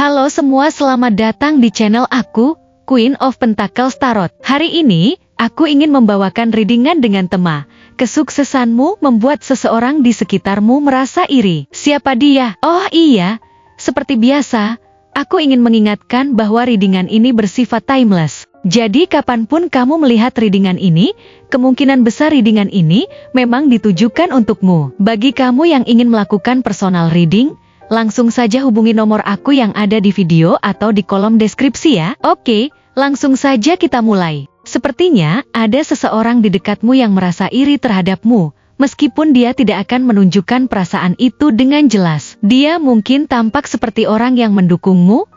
Halo semua, selamat datang di channel aku, Queen of Pentacles Tarot. Hari ini, aku ingin membawakan readingan dengan tema, kesuksesanmu membuat seseorang di sekitarmu merasa iri. Siapa dia? Oh iya, seperti biasa, aku ingin mengingatkan bahwa readingan ini bersifat timeless. Jadi kapanpun kamu melihat readingan ini, kemungkinan besar readingan ini memang ditujukan untukmu. Bagi kamu yang ingin melakukan personal reading, langsung saja hubungi nomor aku yang ada di video atau di kolom deskripsi ya. Oke, langsung saja kita mulai. Sepertinya ada seseorang di dekatmu yang merasa iri terhadapmu, meskipun dia tidak akan menunjukkan perasaan itu dengan jelas. Dia mungkin tampak seperti orang yang mendukungmu,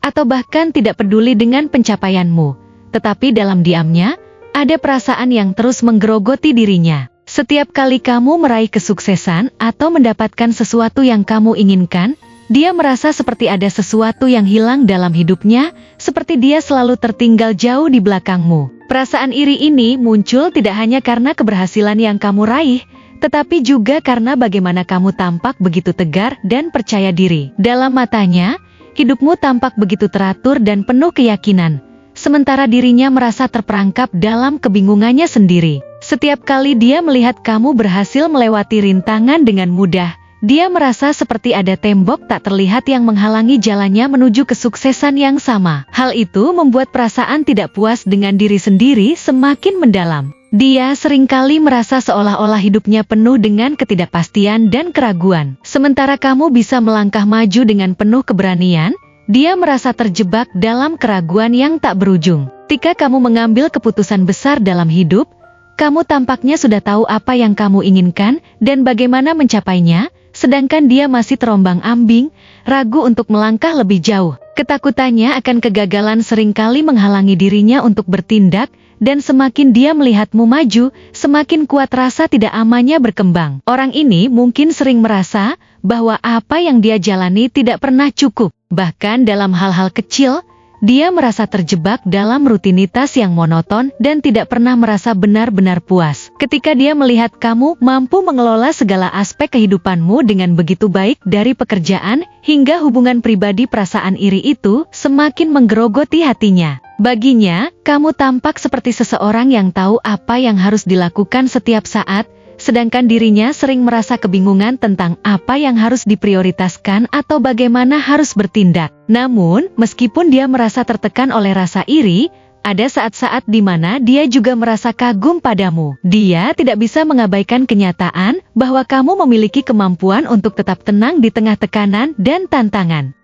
atau bahkan tidak peduli dengan pencapaianmu. Tetapi dalam diamnya, ada perasaan yang terus menggerogoti dirinya. Setiap kali kamu meraih kesuksesan atau mendapatkan sesuatu yang kamu inginkan, dia merasa seperti ada sesuatu yang hilang dalam hidupnya, seperti dia selalu tertinggal jauh di belakangmu. Perasaan iri ini muncul tidak hanya karena keberhasilan yang kamu raih, tetapi juga karena bagaimana kamu tampak begitu tegar dan percaya diri. Dalam matanya, hidupmu tampak begitu teratur dan penuh keyakinan, sementara dirinya merasa terperangkap dalam kebingungannya sendiri. Setiap kali dia melihat kamu berhasil melewati rintangan dengan mudah, dia merasa seperti ada tembok tak terlihat yang menghalangi jalannya menuju kesuksesan yang sama. Hal itu membuat perasaan tidak puas dengan diri sendiri semakin mendalam. Dia seringkali merasa seolah-olah hidupnya penuh dengan ketidakpastian dan keraguan. Sementara kamu bisa melangkah maju dengan penuh keberanian, dia merasa terjebak dalam keraguan yang tak berujung. Ketika kamu mengambil keputusan besar dalam hidup, kamu tampaknya sudah tahu apa yang kamu inginkan dan bagaimana mencapainya, sedangkan dia masih terombang-ambing, ragu untuk melangkah lebih jauh. Ketakutannya akan kegagalan seringkali menghalangi dirinya untuk bertindak, dan semakin dia melihatmu maju, semakin kuat rasa tidak amannya berkembang. Orang ini mungkin sering merasa bahwa apa yang dia jalani tidak pernah cukup. Bahkan dalam hal-hal kecil, dia merasa terjebak dalam rutinitas yang monoton dan tidak pernah merasa benar-benar puas. Ketika dia melihat kamu mampu mengelola segala aspek kehidupanmu dengan begitu baik, dari pekerjaan hingga hubungan pribadi, perasaan iri itu semakin menggerogoti hatinya. Baginya, kamu tampak seperti seseorang yang tahu apa yang harus dilakukan setiap saat, sedangkan dirinya sering merasa kebingungan tentang apa yang harus diprioritaskan atau bagaimana harus bertindak. Namun, meskipun dia merasa tertekan oleh rasa iri, ada saat-saat di mana dia juga merasa kagum padamu. Dia tidak bisa mengabaikan kenyataan bahwa kamu memiliki kemampuan untuk tetap tenang di tengah tekanan dan tantangan.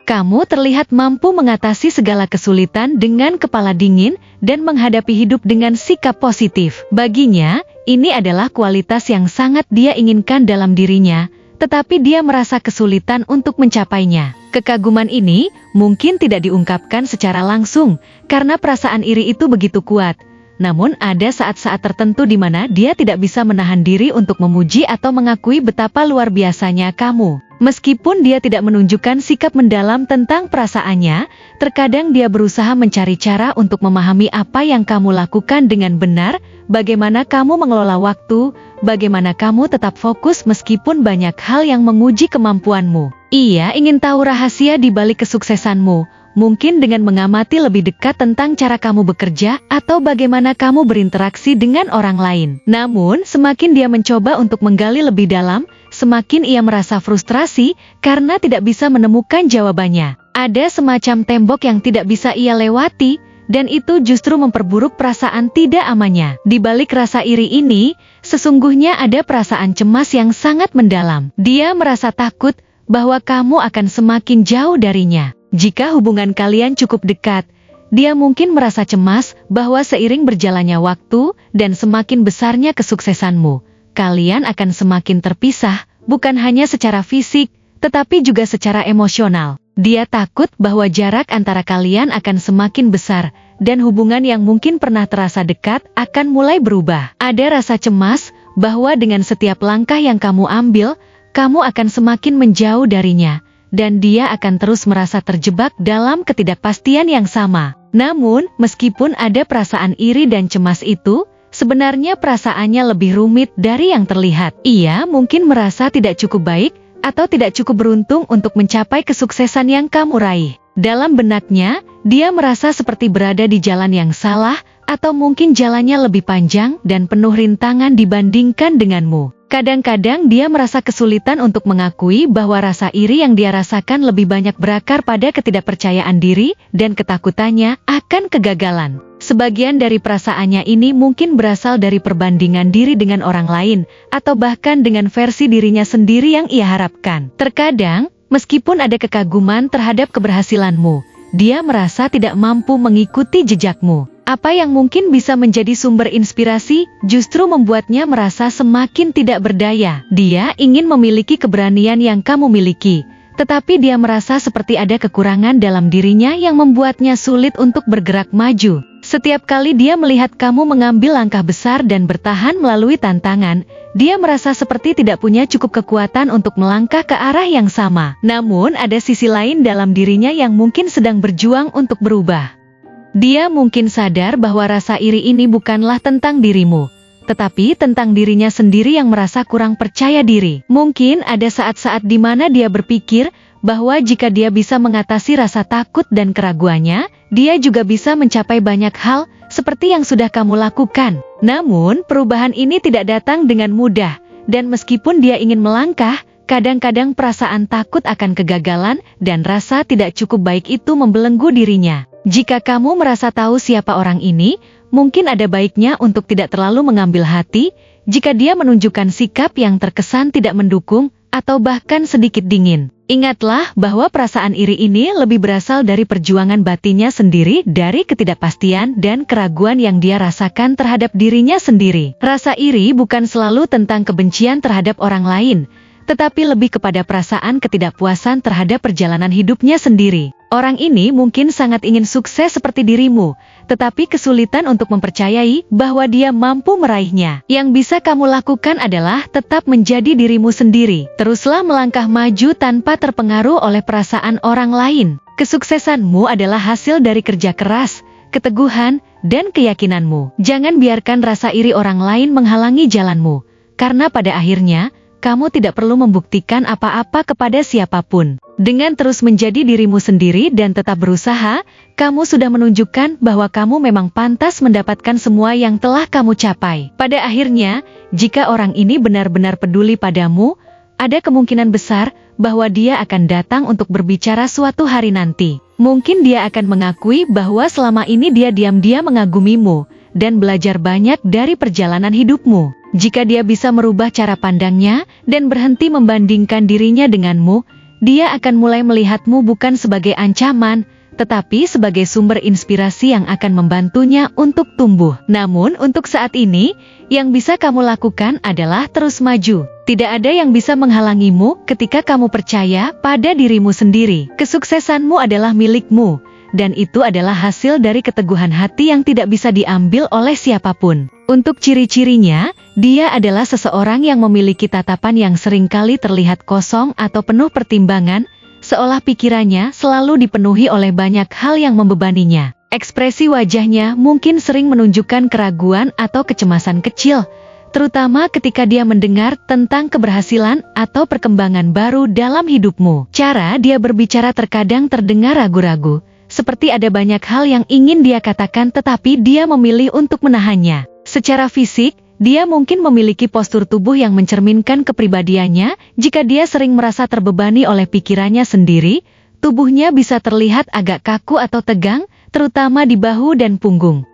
Kamu terlihat mampu mengatasi segala kesulitan dengan kepala dingin dan menghadapi hidup dengan sikap positif. Baginya, ini adalah kualitas yang sangat dia inginkan dalam dirinya, tetapi dia merasa kesulitan untuk mencapainya. Kekaguman ini mungkin tidak diungkapkan secara langsung, karena perasaan iri itu begitu kuat. Namun ada saat-saat tertentu di mana dia tidak bisa menahan diri untuk memuji atau mengakui betapa luar biasanya kamu. Meskipun dia tidak menunjukkan sikap mendalam tentang perasaannya, terkadang dia berusaha mencari cara untuk memahami apa yang kamu lakukan dengan benar, bagaimana kamu mengelola waktu, bagaimana kamu tetap fokus meskipun banyak hal yang menguji kemampuanmu. Ia ingin tahu rahasia di balik kesuksesanmu, mungkin dengan mengamati lebih dekat tentang cara kamu bekerja atau bagaimana kamu berinteraksi dengan orang lain. Namun, semakin dia mencoba untuk menggali lebih dalam, semakin ia merasa frustrasi karena tidak bisa menemukan jawabannya. Ada semacam tembok yang tidak bisa ia lewati, dan itu justru memperburuk perasaan tidak amannya. Di balik rasa iri ini, sesungguhnya ada perasaan cemas yang sangat mendalam. Dia merasa takut bahwa kamu akan semakin jauh darinya. Jika hubungan kalian cukup dekat, dia mungkin merasa cemas bahwa seiring berjalannya waktu dan semakin besarnya kesuksesanmu, kalian akan semakin terpisah, bukan hanya secara fisik, tetapi juga secara emosional. Dia takut bahwa jarak antara kalian akan semakin besar, dan hubungan yang mungkin pernah terasa dekat akan mulai berubah. Ada rasa cemas bahwa dengan setiap langkah yang kamu ambil, kamu akan semakin menjauh darinya, dan dia akan terus merasa terjebak dalam ketidakpastian yang sama. Namun, meskipun ada perasaan iri dan cemas itu, sebenarnya perasaannya lebih rumit dari yang terlihat. Ia mungkin merasa tidak cukup baik, atau tidak cukup beruntung untuk mencapai kesuksesan yang kamu raih. Dalam benaknya, dia merasa seperti berada di jalan yang salah, atau mungkin jalannya lebih panjang dan penuh rintangan dibandingkan denganmu. Kadang-kadang dia merasa kesulitan untuk mengakui bahwa rasa iri yang dia rasakan lebih banyak berakar pada ketidakpercayaan diri dan ketakutannya akan kegagalan. Sebagian dari perasaannya ini mungkin berasal dari perbandingan diri dengan orang lain, atau bahkan dengan versi dirinya sendiri yang ia harapkan. Terkadang, meskipun ada kekaguman terhadap keberhasilanmu, dia merasa tidak mampu mengikuti jejakmu. Apa yang mungkin bisa menjadi sumber inspirasi justru membuatnya merasa semakin tidak berdaya. Dia ingin memiliki keberanian yang kamu miliki, tetapi dia merasa seperti ada kekurangan dalam dirinya yang membuatnya sulit untuk bergerak maju. Setiap kali dia melihat kamu mengambil langkah besar dan bertahan melalui tantangan, dia merasa seperti tidak punya cukup kekuatan untuk melangkah ke arah yang sama. Namun ada sisi lain dalam dirinya yang mungkin sedang berjuang untuk berubah. Dia mungkin sadar bahwa rasa iri ini bukanlah tentang dirimu, tetapi tentang dirinya sendiri yang merasa kurang percaya diri. Mungkin ada saat-saat di mana dia berpikir bahwa jika dia bisa mengatasi rasa takut dan keraguannya, dia juga bisa mencapai banyak hal seperti yang sudah kamu lakukan. Namun, perubahan ini tidak datang dengan mudah, dan meskipun dia ingin melangkah, kadang-kadang perasaan takut akan kegagalan dan rasa tidak cukup baik itu membelenggu dirinya. Jika kamu merasa tahu siapa orang ini, mungkin ada baiknya untuk tidak terlalu mengambil hati jika dia menunjukkan sikap yang terkesan tidak mendukung atau bahkan sedikit dingin. Ingatlah bahwa perasaan iri ini lebih berasal dari perjuangan batinnya sendiri, dari ketidakpastian dan keraguan yang dia rasakan terhadap dirinya sendiri. Rasa iri bukan selalu tentang kebencian terhadap orang lain, tetapi lebih kepada perasaan ketidakpuasan terhadap perjalanan hidupnya sendiri. Orang ini mungkin sangat ingin sukses seperti dirimu, tetapi kesulitan untuk mempercayai bahwa dia mampu meraihnya. Yang bisa kamu lakukan adalah tetap menjadi dirimu sendiri. Teruslah melangkah maju tanpa terpengaruh oleh perasaan orang lain. Kesuksesanmu adalah hasil dari kerja keras, keteguhan, dan keyakinanmu. Jangan biarkan rasa iri orang lain menghalangi jalanmu, karena pada akhirnya, kamu tidak perlu membuktikan apa-apa kepada siapapun. Dengan terus menjadi dirimu sendiri dan tetap berusaha, kamu sudah menunjukkan bahwa kamu memang pantas mendapatkan semua yang telah kamu capai. Pada akhirnya, jika orang ini benar-benar peduli padamu, ada kemungkinan besar bahwa dia akan datang untuk berbicara suatu hari nanti. Mungkin dia akan mengakui bahwa selama ini dia diam-diam mengagumimu dan belajar banyak dari perjalanan hidupmu. Jika dia bisa merubah cara pandangnya dan berhenti membandingkan dirinya denganmu, dia akan mulai melihatmu bukan sebagai ancaman, tetapi sebagai sumber inspirasi yang akan membantunya untuk tumbuh. Namun untuk saat ini, yang bisa kamu lakukan adalah terus maju. Tidak ada yang bisa menghalangimu ketika kamu percaya pada dirimu sendiri. Kesuksesanmu adalah milikmu, dan itu adalah hasil dari keteguhan hati yang tidak bisa diambil oleh siapapun. Untuk ciri-cirinya, dia adalah seseorang yang memiliki tatapan yang seringkali terlihat kosong atau penuh pertimbangan, seolah pikirannya selalu dipenuhi oleh banyak hal yang membebaninya. Ekspresi wajahnya mungkin sering menunjukkan keraguan atau kecemasan kecil, terutama ketika dia mendengar tentang keberhasilan atau perkembangan baru dalam hidupmu. Cara dia berbicara terkadang terdengar ragu-ragu, seperti ada banyak hal yang ingin dia katakan tetapi dia memilih untuk menahannya. Secara fisik, dia mungkin memiliki postur tubuh yang mencerminkan kepribadiannya. Jika dia sering merasa terbebani oleh pikirannya sendiri, tubuhnya bisa terlihat agak kaku atau tegang, terutama di bahu dan punggung.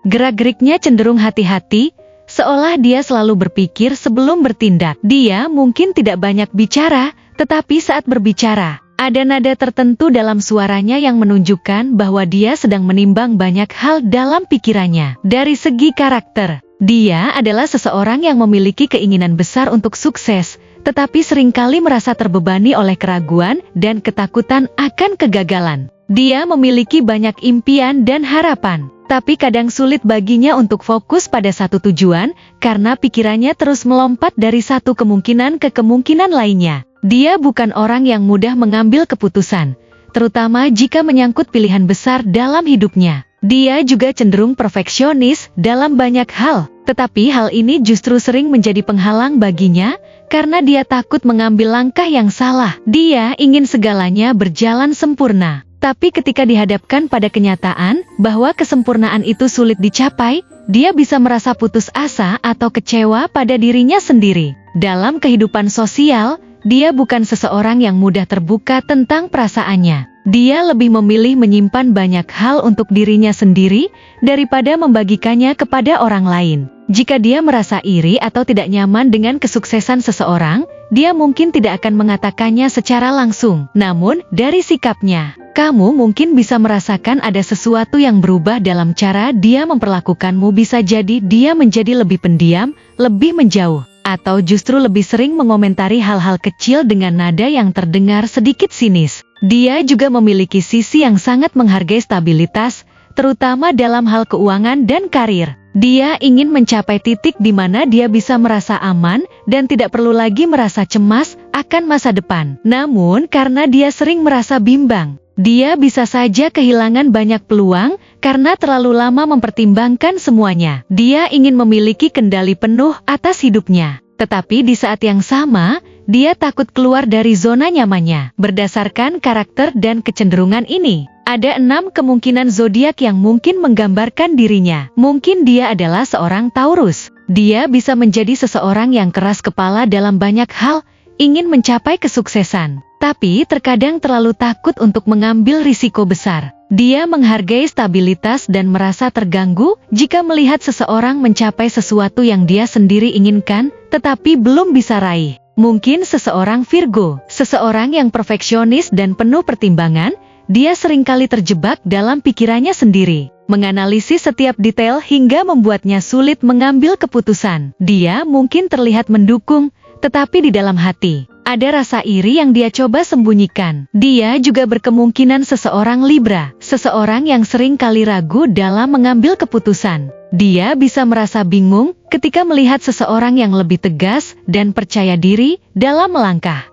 Gerak-geriknya cenderung hati-hati, seolah dia selalu berpikir sebelum bertindak. Dia mungkin tidak banyak bicara, tetapi saat berbicara, ada nada tertentu dalam suaranya yang menunjukkan bahwa dia sedang menimbang banyak hal dalam pikirannya. Dari segi karakter, dia adalah seseorang yang memiliki keinginan besar untuk sukses, tetapi seringkali merasa terbebani oleh keraguan dan ketakutan akan kegagalan. Dia memiliki banyak impian dan harapan, tapi kadang sulit baginya untuk fokus pada satu tujuan, karena pikirannya terus melompat dari satu kemungkinan ke kemungkinan lainnya. Dia bukan orang yang mudah mengambil keputusan, terutama jika menyangkut pilihan besar dalam hidupnya. Dia juga cenderung perfeksionis dalam banyak hal, tetapi hal ini justru sering menjadi penghalang baginya, karena dia takut mengambil langkah yang salah. Dia ingin segalanya berjalan sempurna. Tapi ketika dihadapkan pada kenyataan bahwa kesempurnaan itu sulit dicapai, dia bisa merasa putus asa atau kecewa pada dirinya sendiri. Dalam kehidupan sosial, dia bukan seseorang yang mudah terbuka tentang perasaannya. Dia lebih memilih menyimpan banyak hal untuk dirinya sendiri daripada membagikannya kepada orang lain. Jika dia merasa iri atau tidak nyaman dengan kesuksesan seseorang, dia mungkin tidak akan mengatakannya secara langsung. Namun, dari sikapnya, kamu mungkin bisa merasakan ada sesuatu yang berubah dalam cara dia memperlakukanmu. Bisa jadi dia menjadi lebih pendiam, lebih menjauh, atau justru lebih sering mengomentari hal-hal kecil dengan nada yang terdengar sedikit sinis. Dia juga memiliki sisi yang sangat menghargai stabilitas, terutama dalam hal keuangan dan karir. Dia ingin mencapai titik di mana dia bisa merasa aman dan tidak perlu lagi merasa cemas akan masa depan. Namun, karena dia sering merasa bimbang, dia bisa saja kehilangan banyak peluang karena terlalu lama mempertimbangkan semuanya. Dia ingin memiliki kendali penuh atas hidupnya. Tetapi di saat yang sama, dia takut keluar dari zona nyamannya. Berdasarkan karakter dan kecenderungan ini, ada 6 kemungkinan zodiak yang mungkin menggambarkan dirinya. Mungkin dia adalah seorang Taurus. Dia bisa menjadi seseorang yang keras kepala dalam banyak hal, ingin mencapai kesuksesan, tapi terkadang terlalu takut untuk mengambil risiko besar. Dia menghargai stabilitas dan merasa terganggu jika melihat seseorang mencapai sesuatu yang dia sendiri inginkan, tetapi belum bisa raih. Mungkin seseorang Virgo, seseorang yang perfeksionis dan penuh pertimbangan. Dia seringkali terjebak dalam pikirannya sendiri, menganalisis setiap detail hingga membuatnya sulit mengambil keputusan. Dia mungkin terlihat mendukung, tetapi di dalam hati ada rasa iri yang dia coba sembunyikan. Dia juga berkemungkinan seseorang Libra, seseorang yang sering kali ragu dalam mengambil keputusan. Dia bisa merasa bingung ketika melihat seseorang yang lebih tegas dan percaya diri dalam melangkah.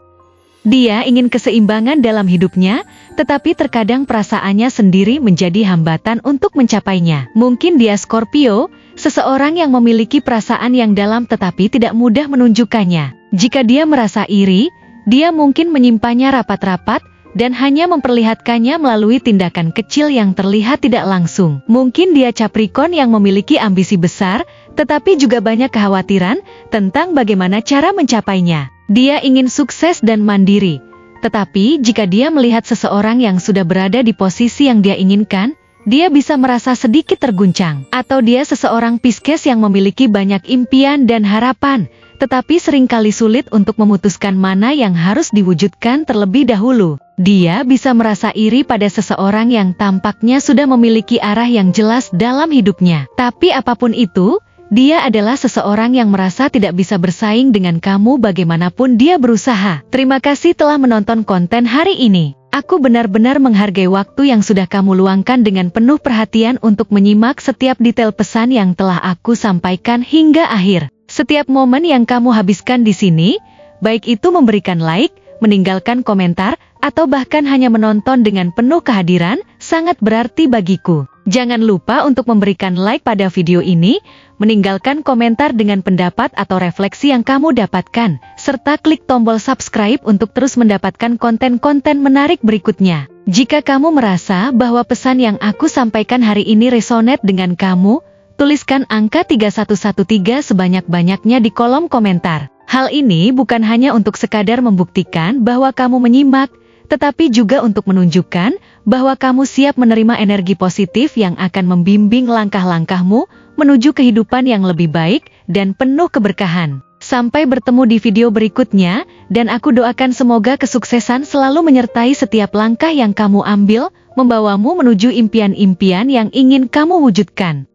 Dia ingin keseimbangan dalam hidupnya, tetapi terkadang perasaannya sendiri menjadi hambatan untuk mencapainya. Mungkin dia Scorpio, seseorang yang memiliki perasaan yang dalam tetapi tidak mudah menunjukkannya. Jika dia merasa iri, dia mungkin menyimpannya rapat-rapat dan hanya memperlihatkannya melalui tindakan kecil yang terlihat tidak langsung. Mungkin dia Capricorn yang memiliki ambisi besar, tetapi juga banyak kekhawatiran tentang bagaimana cara mencapainya. Dia ingin sukses dan mandiri, tetapi jika dia melihat seseorang yang sudah berada di posisi yang dia inginkan, dia bisa merasa sedikit terguncang. Atau dia seseorang Pisces yang memiliki banyak impian dan harapan, tetapi seringkali sulit untuk memutuskan mana yang harus diwujudkan terlebih dahulu. Dia bisa merasa iri pada seseorang yang tampaknya sudah memiliki arah yang jelas dalam hidupnya. Tapi apapun itu, dia adalah seseorang yang merasa tidak bisa bersaing dengan kamu bagaimanapun dia berusaha. Terima kasih telah menonton konten hari ini. Aku benar-benar menghargai waktu yang sudah kamu luangkan dengan penuh perhatian untuk menyimak setiap detail pesan yang telah aku sampaikan hingga akhir. Setiap momen yang kamu habiskan di sini, baik itu memberikan like, meninggalkan komentar, atau bahkan hanya menonton dengan penuh kehadiran, sangat berarti bagiku. Jangan lupa untuk memberikan like pada video ini, meninggalkan komentar dengan pendapat atau refleksi yang kamu dapatkan, serta klik tombol subscribe untuk terus mendapatkan konten-konten menarik berikutnya. Jika kamu merasa bahwa pesan yang aku sampaikan hari ini resonate dengan kamu, tuliskan angka 3113 sebanyak-banyaknya di kolom komentar. Hal ini bukan hanya untuk sekadar membuktikan bahwa kamu menyimak, tetapi juga untuk menunjukkan bahwa kamu siap menerima energi positif yang akan membimbing langkah-langkahmu menuju kehidupan yang lebih baik dan penuh keberkahan. Sampai bertemu di video berikutnya, dan aku doakan semoga kesuksesan selalu menyertai setiap langkah yang kamu ambil, membawamu menuju impian-impian yang ingin kamu wujudkan.